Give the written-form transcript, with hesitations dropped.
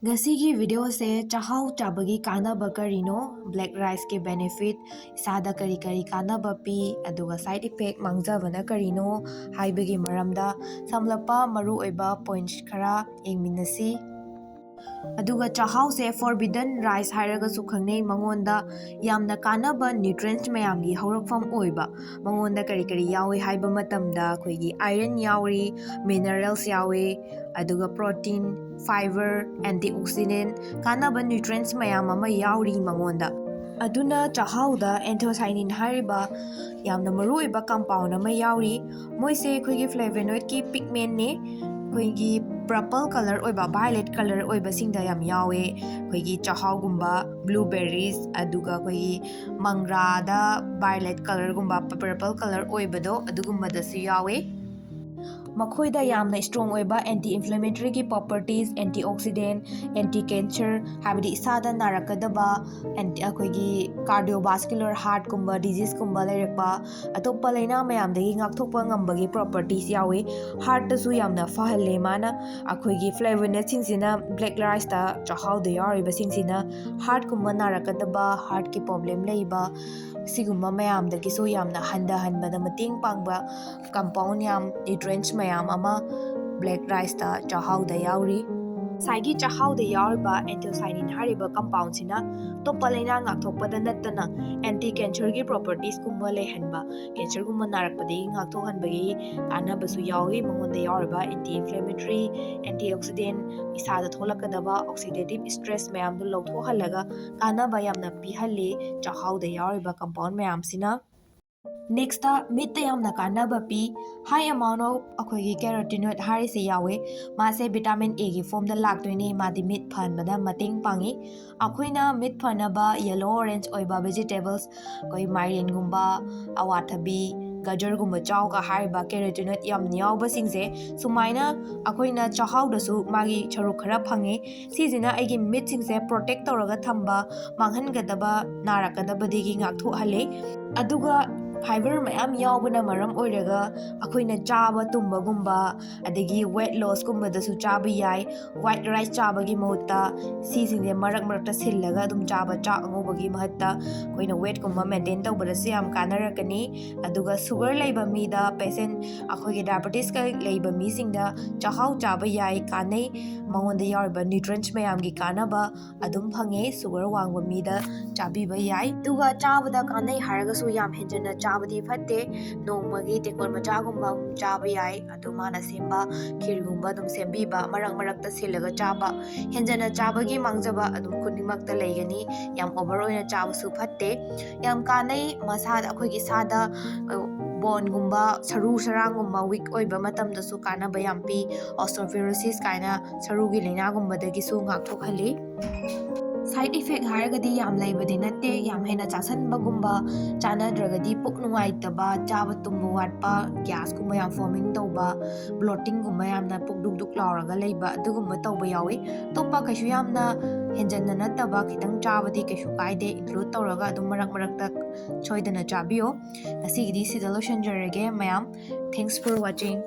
Gasigi video se Chak Hao chabagi kanaba karino black rice ke benefit isada kari kanaba pi aduga side effect mangjabana karino haibagi maramda samlapa maru oiba points khara yengminasi aduga Chak Hao se forbidden rice hairaga su khangnei mangonda yamna kanaba nutrients mayamgi haurakfam oiba mangonda kari yawi haiba matamda khoigi iron yawi minerals yawi aduga protein fiber antioxidant kanaba nutrients mayam ama yauri mangonda aduna Chak Hao da anthocyanin hariba yamna maruiba compound ama yauri moise khoigi flavonoid ki pigment ne khoigi purple color oiba violet color oiba singda yam yawe khoigi Chak Hao gumba blueberries aduga khoigi mangra da violet color gumba purple color oibado adugumba da su yawe Makhoida yamna strong oiba anti-inflammatory ki properties, antioxidant, anti-cancer, habidi isada narakadaba, akoigi cardiovascular heart kumba disease kumba lerekpa, atoppa laina mayamdagi ngakthokpa ngambagi properties yawe, heart tasu yamna fahalle mana, akoigi flavonoid singsina black rice ta Chak Hao da yariba singsina heart kumba narakadaba, heart ki problem leiba, sigumba mayamdagi so yamna hanbada mating pangba compound yam nutrients mayam ama black rice ta Chak Hao da yauri saigi Chak Hao da yauriba anthocyanin hariba compound sina toppa laina ngakthokpada nattana anti cancer gi properties kumba lehanba cancer gumba narakpadi ngakthohanbagi kanabasu yawi mangonda yauriba anti inflammatory antioxidant isada tholakadaba oxidative stress mayam du lawthohalaga kanaba yamna pihalle Chak Hao da yauriba compound mayam sina Next meat yamna kanaba pi high amount of akoigi carotenoid harise yawe mase vitamin A gi form da laktoine madi meat phanbada mating pangi akoina meat phanaba yellow orange oiba vegetables koi mairen gumba awathabi gajar gumba chaw ka hariba carotenoid yam yawba singse sumaina akoina Chak Hao da su magi charu khara phange sijina aigi meat singse protect tawraga thamba manghangadaba narakadaba digi ngaktho hale aduga fiber mayam yaubana maram oiraga akoina chaba tumba gumba adagi weight loss gumba da su chaba yai white rice chaba gi mohutta si singde marak ta sillaga adum chaba cha angoba gi mahatta koina weight gumba maintain tawbara se yam kanarakani aduga sugar leiba mi da patient akoigi diabetes ka leiba mi singda Chak Hao chaba yai kanai mangonda yariba nutrients mayam gi kanaba adum phange sugar wangba mi da chabiba yai duga chabada kanai haraga su yam henjana chabadi fatte nongmagi tekon machagumba chaba yai adumana semba khirgumba dum sembiba marak ta silaga chaba henjana chabagi mangjaba adum khunimakta leigani yam over oina chaba su fatte yam kanai masada akoigi sada bone gumba saru sarangumba weak oiba matamda su kanaba yampi osteoporosis kaina sarugi leina gumba dagi su ngakthokhalli side effect haragadi yam laibadi natte yam hena chasanba gumba chanadragadi puk nungaitaba chaba tumba watpa gas gumba yam forming tawba bloating gumba yamna puk duk lauraga leiba adugumba tawba yawi toppa kaishu yamna henjanna nattaba khitang chabadi kaishu kaide include tawraga adum marakta choidana chabiyo asigidi sida lotion jarage mayam thanks for watching